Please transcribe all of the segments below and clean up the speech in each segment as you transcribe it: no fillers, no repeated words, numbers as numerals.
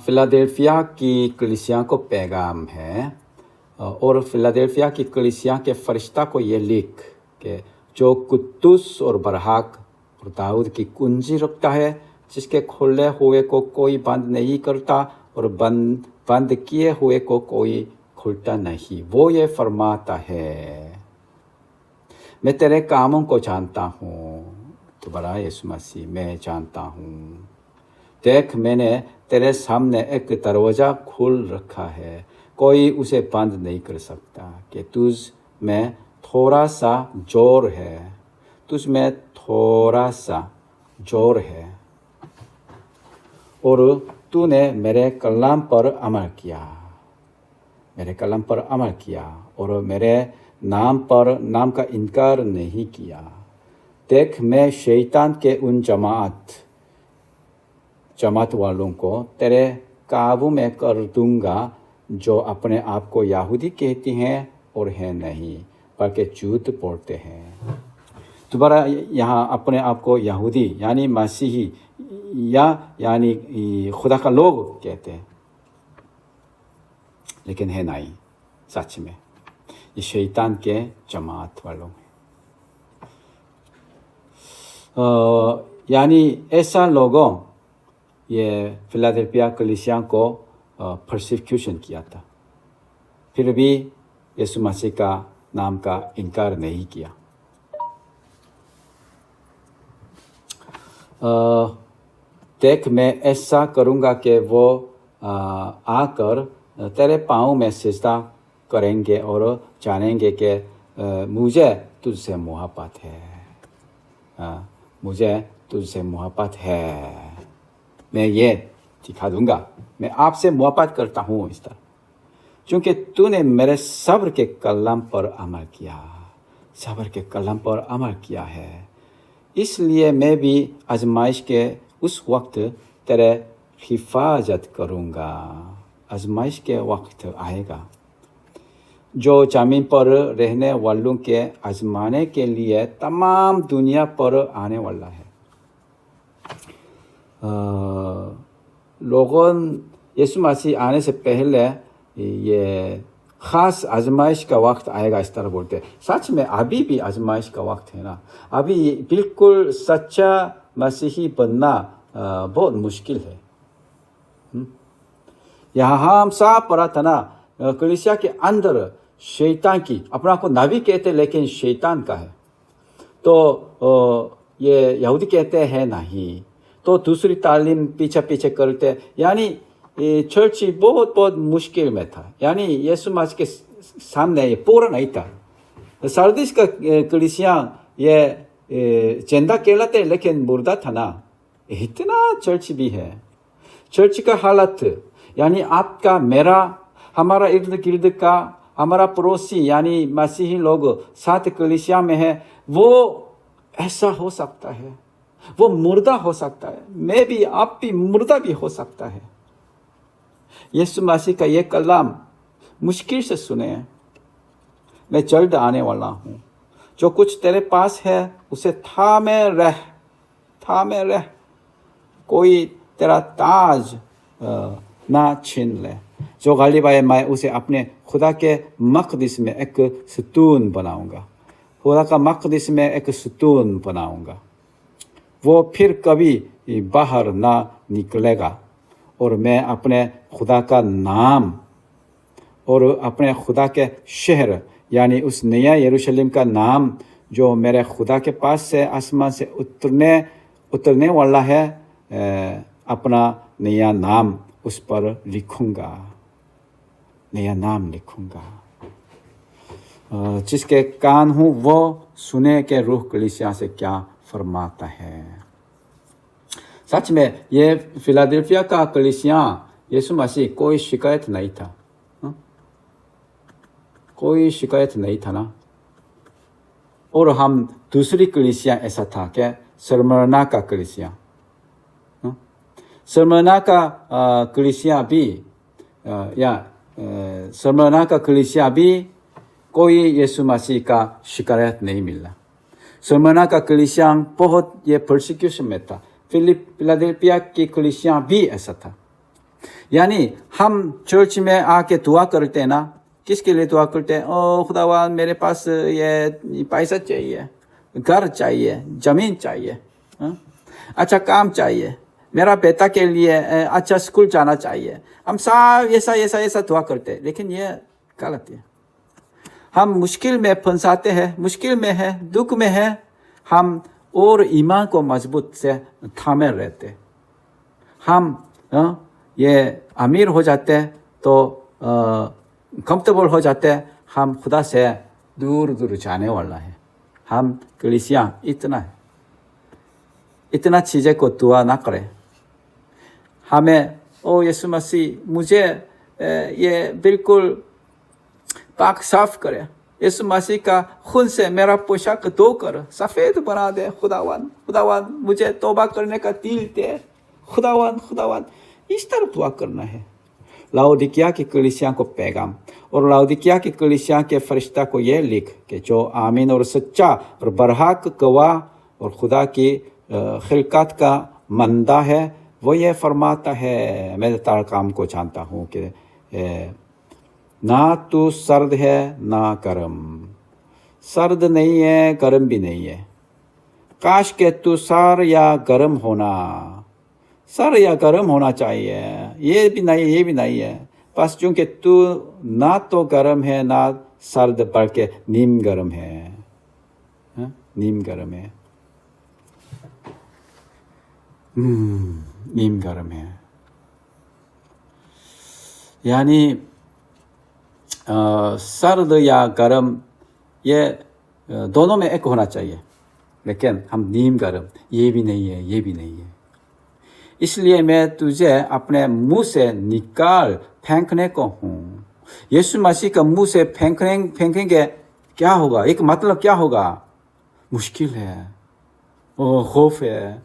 Philadelphia की कलीसिया को पैगाम है और फिलाडेल्फिया की कलीसिया के फरिश्ता को ये लिख कि जो कुद्दूस और बरहक और दाऊद की कुंजी रखता है, जिसके खुले हुए को कोई बंद नहीं करता और बंद किए हुए को कोई खुलता नहीं, वो ये फरमाता है, मैं तेरे कामों को जानता हूँ। दोबारा यीशु मसीह, मैं जानता हूँ। देख, मैंने तेरे सामने एक दरवाज़ा खोल रखा है, कोई उसे बंद नहीं कर सकता कि तुझ में थोड़ा सा जोर है, तुझ में थोड़ा सा जोर है और तूने मेरे कलाम पर अमल किया, मेरे कलाम पर अमल किया और मेरे नाम का इनकार नहीं किया। देख, मैं शैतान के उन जमात वालों को तेरे काबू में कर दूंगा जो अपने आप को यहूदी कहती हैं और हैं नहीं, बल्कि झूठ बोलते हैं। दोबारा यहाँ अपने आप को यहूदी यानी मसीही यानी खुदा का लोग कहते हैं, लेकिन है नहीं, सच में ये शैतान के जमात वालों में। यानी ऐसा लोगों ये फिलाडेल्फिया कलीसिया को परसिक्यूशन किया था, फिर भी यीशु मसीह का नाम का इनकार नहीं किया। देख, मैं ऐसा करूँगा कि वो आकर तेरे पाँव में सिजदा करेंगे और जानेंगे कि मुझे तुझसे मोहब्बत है, मुझे तुझसे मोहब्बत है। मैं ये दिखा दूंगा, मैं आपसे मोहब्बत करता हूँ इस तरह, क्योंकि तूने मेरे सब्र के कलाम पर अमल किया, सब्र के कलाम पर अमल किया है। इसलिए मैं भी आजमाइश के उस वक्त तेरे हिफाजत करूँगा। आजमाइश के वक्त आएगा जो ज़मीन पर रहने वालों के आजमाने के लिए तमाम दुनिया पर आने वाला है। लोगों यीशु मसीह आने से पहले ये ख़ास आजमाइश का वक्त आएगा इस तरह बोलते हैं। सच में अभी भी आजमाइश का वक्त है ना, अभी बिल्कुल सच्चा मसीही बनना बहुत मुश्किल है। यहाँ हम साफ पढ़ा था ना, कलीसिया के अंदर शैतान की, अपना को नबी कहते लेकिन शैतान का है, तो ये यहूदी कहते हैं नहीं, तो दूसरी तालीम पीछे करते, यानी चर्च बहुत मुश्किल में था। यानी यीशु मसीह के सामने ये पूरा नहीं था। सरदिस का कलीसिया ये जिंदा कहलाते लेकिन मुर्दा था ना, इतना चर्च भी है। चर्च का हालत यानी आपका, मेरा, हमारा इर्द गिर्द का, हमारा पड़ोसी यानी मसीही लोग साथ कलीसिया में है, वो ऐसा हो सकता है, वो मुर्दा हो सकता है, मैं भी, आप भी मुर्दा भी हो सकता है। यीशु मसीह का ये कलाम मुश्किल से सुने, मैं जल्द आने वाला हूँ, जो कुछ तेरे पास है उसे थामे रह, कोई तेरा ताज ना छीन ले। जो गालिब आए मैं उसे अपने खुदा के मक़दिस में एक सतून बनाऊंगा, खुदा का मक़दिस में एक सतून बनाऊंगा, वो फिर कभी बाहर ना निकलेगा और मैं अपने खुदा का नाम और अपने खुदा के शहर यानी उस नया यरूशलेम का नाम जो मेरे खुदा के पास से आसमान से उतरने वाला है, अपना नया नाम उस पर लिखूंगा, नया नाम लिखूंगा। जिसके कान हो वो सुने के रूह कलीसिया से क्या फरमाता है। सच में ये फिलाडेल्फिया का कलीसिया यीशु मसीह कोई शिकायत नहीं था, कोई शिकायत नहीं था ना। और हम दूसरी कलीसिया ऐसा था क्या, स्मुरना का कलीसिया, स्मुरना का कलीसिया भी स्मुरना का कलीसिया भी कोई यीशु मसीह का शिकायत नहीं मिला। स्मुरना का कलीसिया बहुत ये परसिक्यूशन में था। फिलाडेल्फिया की कलीसिया भी ऐसा था, यानी हम चर्च में आके दुआ करते हैं ना, किसके लिए दुआ करते हैं? ओ खुदावन मेरे पास ये पैसा चाहिए, घर चाहिए, जमीन चाहिए, अच्छा काम चाहिए, मेरा बेटा के लिए अच्छा स्कूल जाना चाहिए। हम सब ऐसा दुआ करते हैं, लेकिन ये गलत है। हम मुश्किल में फंसाते हैं, मुश्किल में है, दुख में है, हम और ईमान को मजबूत से थामे रहते। हम ये अमीर हो जाते हैं तो कंफर्टेबल हो जाते हैं, हम खुदा से दूर दूर जाने वाला है। हम कलीसिया इतना चीज़ें को दुआ ना करें। हमें ओ यीशु मसीह मुझे ये बिल्कुल पाक साफ करे, यीशु मसीह का खून से मेरा पोशाक धो कर सफ़ेद बना दे। खुदावन मुझे तौबा करने का दिल दे। खुदावन इस तरह दुआ करना है। लाउदिकिया की कलीसिया को पैगाम, और लाउदिकिया की कलीसिया के फरिश्ता को यह लिख कि जो आमीन और सच्चा और बरहक गवाह और खुदा की खिलकत का मंदा है, वो ये फरमाता है, मैं तेरे काम को जानता हूँ कि ना तो सर्द है ना गर्म, सर्द नहीं है गर्म भी नहीं है। काश के तू सर या गर्म होना चाहिए, ये भी नहीं है। बस चूँकि तू ना तो गर्म है ना सर्द, बल्कि नीम गर्म है, नीम गर्म है, नीम गर्म है। यानी सर्द या गर्म ये दोनों में एक होना चाहिए, लेकिन हम नीम गर्म ये भी नहीं है। इसलिए मैं तुझे अपने मुंह से निकाल फेंकने को हूँ। यीशु मसीह का मुंह से फेंकेंगे क्या होगा? एक मतलब क्या होगा? मुश्किल है, खौफ है।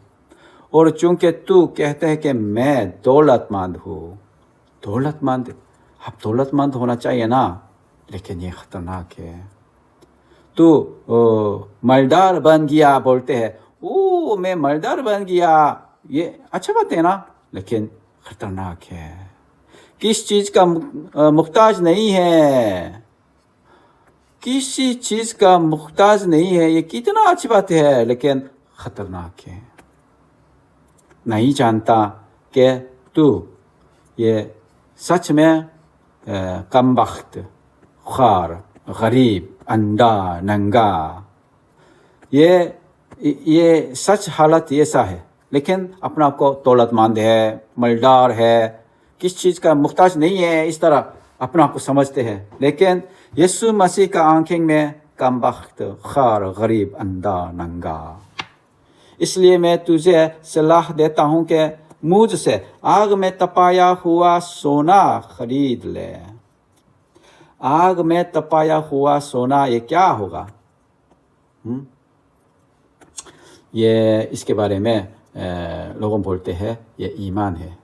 और चूंकि तू कहते हैं कि मैं दौलतमंद हूँ, अब दौलतमंद होना चाहिए ना, लेकिन ये खतरनाक है। तू मालदार बन गया बोलते हैं, ओ मैं मालदार बन गया, ये अच्छा बात है ना, लेकिन खतरनाक है। किस चीज़ का मुख्ताज नहीं है, किसी चीज़ का मुख्ताज नहीं है, ये कितना अच्छी बात है, लेकिन खतरनाक है। नहीं जानता कि तू ये सच में कमबख्त, खार, गरीब, अंधा, नंगा, ये सच हालत ऐसा है, लेकिन अपना को दौलतमंद है, मालदार है, किस चीज़ का मुख्ताज नहीं है, इस तरह अपना को समझते हैं। लेकिन यीशु मसीह का आंखें में कमबख्त, खार, गरीब, अंधा, नंगा। इसलिए मैं तुझे सलाह देता हूँ कि मुझसे आग में तपाया हुआ सोना खरीद ले। आग में तपाया हुआ सोना ये क्या होगा? ये इसके बारे में लोगों बोलते हैं ये ईमान है।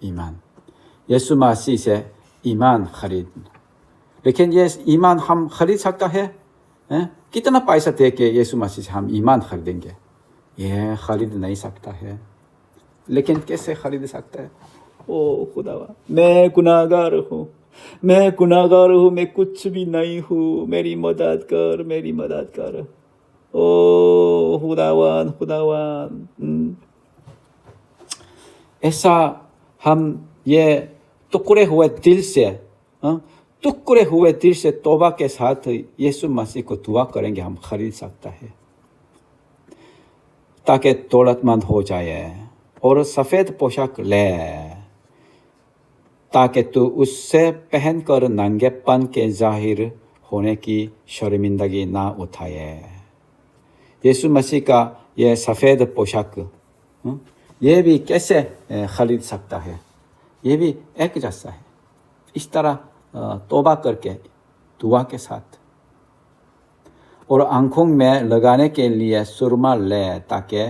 ईमान, यीशु मसीह से ईमान खरीद। लेकिन ये ईमान हम खरीद सकता है? कितना पैसा दे के यीशु मसीह से हम ईमान खरीदेंगे? ये खरीद नहीं सकता है। लेकिन कैसे खरीद सकता है? ओ खुदावा, मैं गुनाहगार हूँ, मैं कुछ भी नहीं हूँ, मेरी मदद कर। ओ खुदावन, ऐसा हम ये टुकड़े हुए दिल से तौबा के साथ यीशु मसीह को दुआ करेंगे, हम खरीद सकता है, ताकि दौलतमंद हो जाए और सफ़ेद पोशाक ले, ताकि तू उससे पहनकर नंगेपन के जाहिर होने की शर्मिंदगी ना उठाए। यीशु मसीह का ये सफ़ेद पोशाक ये भी कैसे खरीद सकता है? ये भी एक जैसा है। इस तरह तौबा करके दुआ के साथ, और आँखों में लगाने के लिए सुरमा ले, ताकि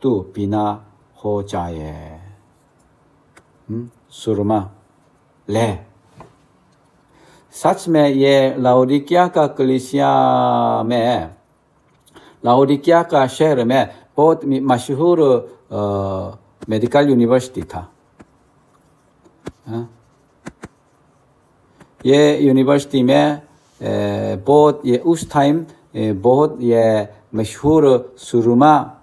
तू बिना हो जाए। सुरमा ले। सच में ये लाउदिकिया का शहर में बहुत मशहूर मेडिकल यूनिवर्सिटी था। ये यूनिवर्सिटी में बहुत ये उस टाइम बहुत ये मशहूर सुरमा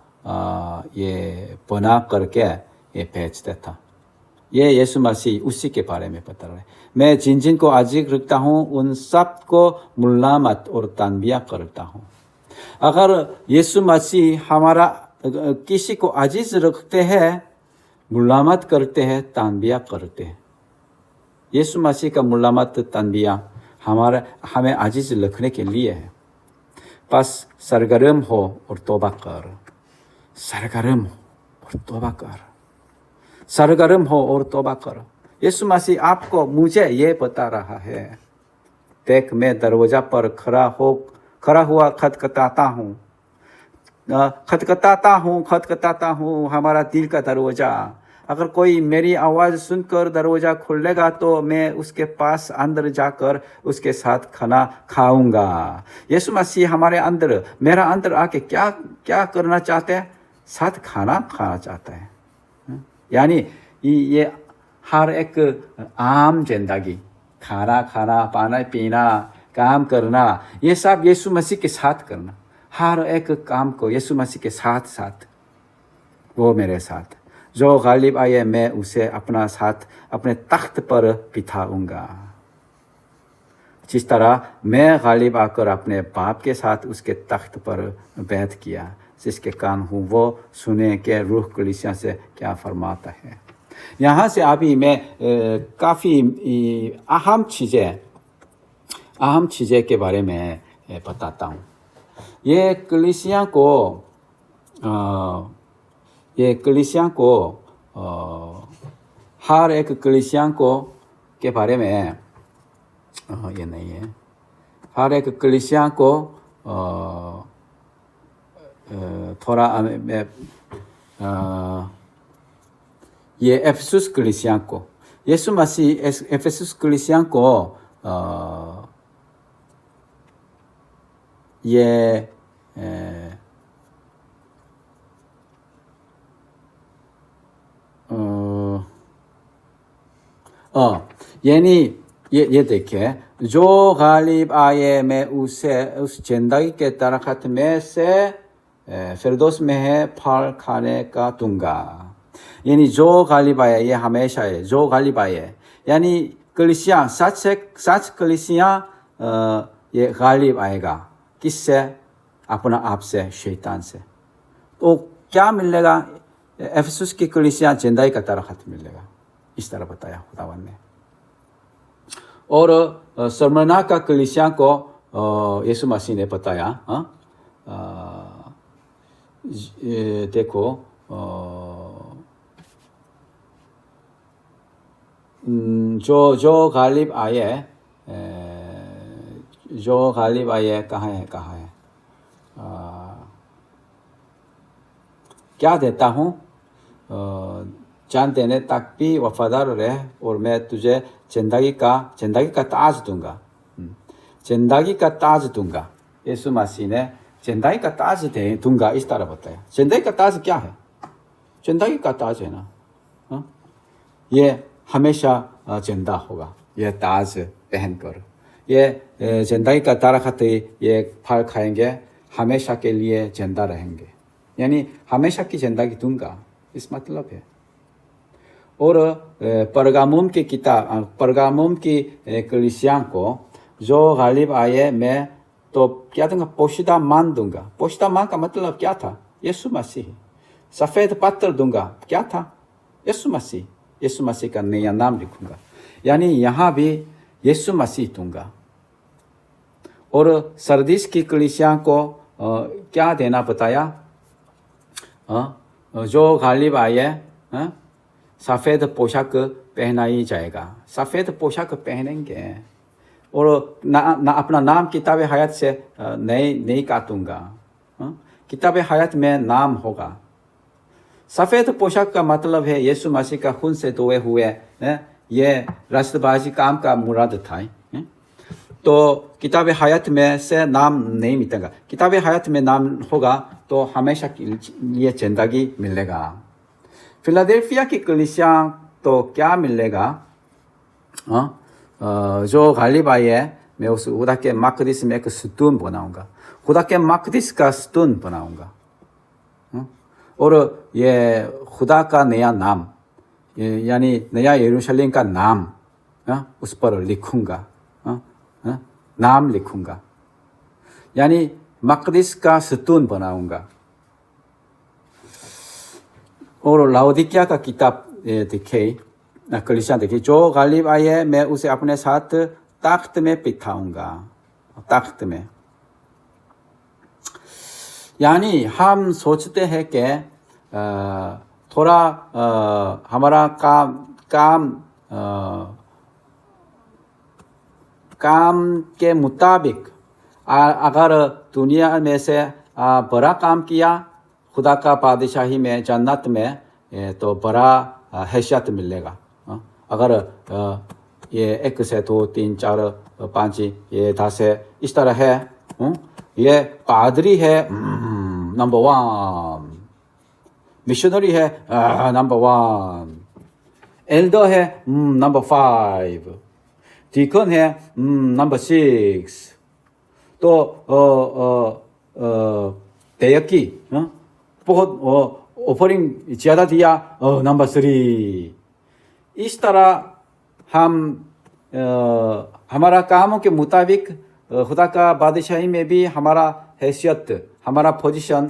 ये बना करके ये बेचता था। ये यीशु मसीह उसी के बारे में बता रहा है। मैं जिन जिन को अजीज रखता हूँ उन सब को मुलामत और तनबिया करता हूँ। अगर यीशु मसीह हमारा किसी को अजीज रखते हैं, मुलामत करते हैं, तनबिया करते हैं। यीशु मसीह का मुलामत तनबिया हमें अजीज रखने के लिए है। बस सरगर्म हो और तौबा कर, सरगर्म हो और तौबा कर, सरगर्म हो और तौबा कर। यीशु मसीह आपको मुझे ये बता रहा है, देख मैं दरवाजा पर खड़ा हुआ खटखटाता हूँ हमारा दिल का दरवाजा। अगर कोई मेरी आवाज़ सुनकर दरवाजा खोलेगा तो मैं उसके पास अंदर जाकर उसके साथ खाना खाऊंगा। यीशु मसीह हमारे अंदर, मेरा अंदर आके क्या करना चाहते हैं? साथ खाना खाना चाहता है। यानी ये हर एक आम जिंदगी, खाना खाना, पाना पीना, काम करना, ये सब यीशु मसीह के साथ करना। हर एक काम को यीशु मसीह के साथ वो मेरे साथ। जो गालिब आए मैं उसे अपना साथ अपने तख्त पर बिठाऊंगा। जिस तरह मैं गालिब आकर अपने बाप के साथ उसके तख्त पर बैठ किया। जिसके कान हूँ वो सुने के रूह कलीसिया से क्या फरमाता है। यहाँ से अभी मैं काफ़ी अहम चीज़ें के बारे में बताता हूँ। ये कलीसिया को हर एक कलीसिया को के बारे में ये नहीं है। हर एक कलीसिया को थोड़ा ये एफेसुस कलीसिया को, यीशु मसीह एफेसुस कलीसिया को यानी ये देखिए, जो गालिब आए मैं उसे उस जिंदगी के दरख्त में से फिरदौस में है फल खाने का दूंगा। यानी जो गालिब आए, ये हमेशा है। जो गालिब आए यानी कलीसिया, सच कलीसिया ये गालिब आएगा। किससे? अपना आप से, शैतान से। तो क्या मिलेगा? एफेसुस की कलीसिया जिंदगी का दरख्त मिलेगा। इस तरह बताया खुदावन ने। और स्मरणा का कलीसिया को यीशु मसीह ने बताया, देखो जो गालिब आए, कहाँ है क्या देता हूँ? जान देने तक भी वफादार रह और मैं तुझे जिंदगी का ताज दूंगा। जिंदगी का ताज दूंगा। यीशु मसीह ने जिंदगी का ताज दूंगा इस तरह बताया। जिंदगी का ताज क्या है? जिंदगी का ताज है ना, ये हमेशा जिंदा होगा। ये ताज पहनकर ये जिंदगी का दरख्त, ये फल खाएंगे, हमेशा के लिए जिंदा रहेंगे। यानी हमेशा की जिंदगी दूंगा, इस मतलब है। और परगामुम की कलीसिया को जो गालिब आए मैं तो क्या दूंगा? पोशीदा मान दूंगा। पोशीदा मान का मतलब क्या था? यीशु मसीह। सफ़ेद पत्थर दूंगा, क्या था? यीशु मसीह। यीशु मसीह का नया नाम लिखूंगा। यानी यहाँ भी यीशु मसीह दूंगा। और सरदीस की कलीसिया को क्या देना बताया? जो गालिब आए सफ़ेद पोशाक पहनाई जाएगा। सफ़ेद पोशाक पहनेंगे और अपना नाम किताब हयात से नहीं काटूंगा। किताब हयात में नाम होगा। सफ़ेद पोशाक का मतलब है यीशु मसीह का खून से धोए हुए, ये राष्ट्रबाजी काम का मुराद था। तो किताब हयात में से नाम नहीं मिटेगा। किताब हयात में नाम होगा तो हमेशा के लिए जिंदगी मिलेगा। फिलाडेल्फिया की कलीसिया तो क्या मिलेगा? जो गालिब आई है, मैं उस खुदा के मकदस में एक स्तून बनाऊंगा, खुदा के मकदस का स्तून बनाऊंगा। और ये खुदा का नया नाम, यानी नया यरूशलेम का नाम उस पर लिखूंगा, नाम लिखूंगा, यानी मकदस का स्तून बनाऊंगा। और लाउदिकिया का किताब दिखे, कलीसिया देखी, जो गालिब आई है मैं उसे अपने साथ तख्त में बिठाऊंगा, तख्त में। यानी हम सोचते हैं कि थोड़ा हमारा काम के मुताबिक अगर दुनिया में से बड़ा काम किया, खुदा का बादशाही में, जन्नत में, तो बड़ा हैसियत मिलेगा। अगर ये 1 से 2 3 4 5 ये 10 है, इस तरह है, ये पादरी है नंबर 1, मिशनरी है नंबर 1, एल्डर है नंबर 5, डिकन है नंबर 6, तो देयकी बहुत ऑफरिंग ज़्यादा दिया नंबर 3। इस तरह हम हमारा कामों के मुताबिक खुदा का बादशाही में भी हमारा हैसियत, हमारा पोजीशन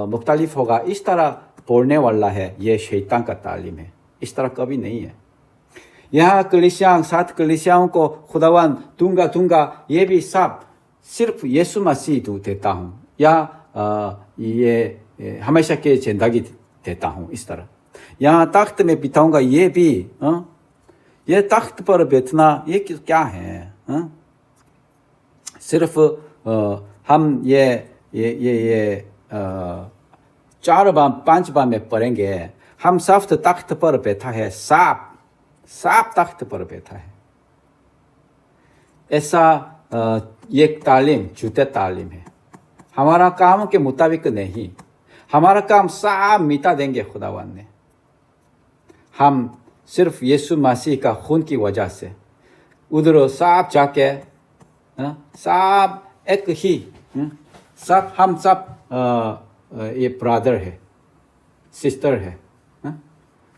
मुख्तलिफ होगा, इस तरह बोलने वाला है। ये शैतान का तालीम है, इस तरह कभी नहीं है। यहाँ कलीसिया, 7 कलीसियाओं को खुदावन दूंगा, ये भी सब सिर्फ यीशु मसीह देता हूँ, या ये हमेशा के ज़िंदगी देता हूँ, इस तरह। यहाँ तख्त में बिठाऊंगा, ये भी ये तख्त पर बैठना ये क्या है? सिर्फ हम ये 4 बार 5 बार में पढ़ेंगे, हम सब तख्त पर बैठा है, सांप तख्त पर बैठा है। ऐसा ये तालीम झूठे तालीम है, हमारा काम के मुताबिक नहीं। हमारा काम सब मिटा देंगे खुदावन ने। हम सिर्फ यीशु मसीह का खून की वजह से उधर सब जाके सब एक ही, सब हम सब ये ब्रदर है, सिस्टर है,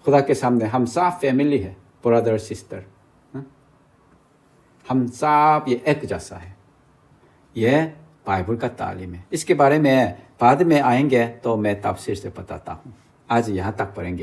खुदा के सामने हम सब फैमिली है, ब्रदर सिस्टर, हम सब ये एक जैसा है। ये बाइबल का तालीम है। इसके बारे में बाद में आएंगे तो मैं तफसीर से बताता हूँ। आज यहाँ तक पढ़ेंगे।